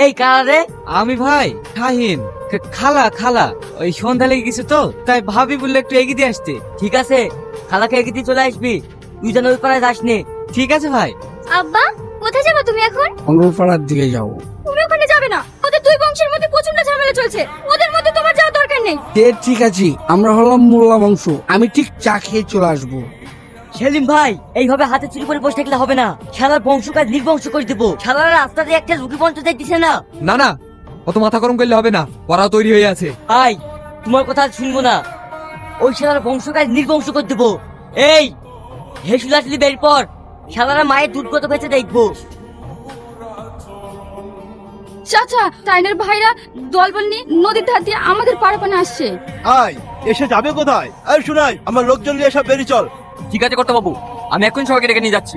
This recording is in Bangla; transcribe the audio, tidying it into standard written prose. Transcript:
এই কারা রে? আমি ভাই শাহিন। খালা খালা ওই সন্ধ্যা লেগে গেছে তো, তাই ভাবি বললে একটু এগিয়ে দিয়ে আসতে। ঠিক আছে, খালাকে এগিয়ে দিয়ে চলে আসবি, তুই যেন ওই পাড়ায় যাস নে। ঠিক আছে ভাই। আব্বা, কোথায় যাবে তুমি এখন? অঙ্গপাড়ার দিকে যাও। তুমি ওখানে যাবে না, ওদের দুই বংশের মধ্যে প্রচন্ড ঝামেলা চলছে, ওদের মধ্যে তোমার যাওয়ার দরকার নেই। ঠিক আছে, আমরা হলাম মোল্লা বংশ, আমি ঠিক চা খেয়ে চলে আসবো। সেলিম ভাই, এইভাবে হাতে চুরি করে বসে থাকলে হবে না, খেলার বংশকাজ নির্বংশ করে দেবো। খেলার রাস্তাতে একটা রুটি পঞ্চায়েত দিছে না। না না, অত মাথা গরম করলে হবে না, পড়াও তৈরি হয়ে আছে। ভাই, তোমার কথা আর শুনবো না, ওই খেলার বংশকাজ নির্বংশ করে দেবো। এই হেসুল আসলি বের পর, খেলারা মায়ের দুধ কত বেঁচে দেখবো। চাচা, টাইনের ভাইরা দলবল নিয়ে নদীর ধার দিয়ে আমাদের পাড়াপানে আসছে। আয়, এসে যাবে কোথায়? আর শোনাই, আমার লোকজন নিয়ে সব বেরিয়ে চল। ঠিক আছে কর্তা বাবু, আমি এখন সবাইকে ডেকে নিয়ে যাচ্ছি।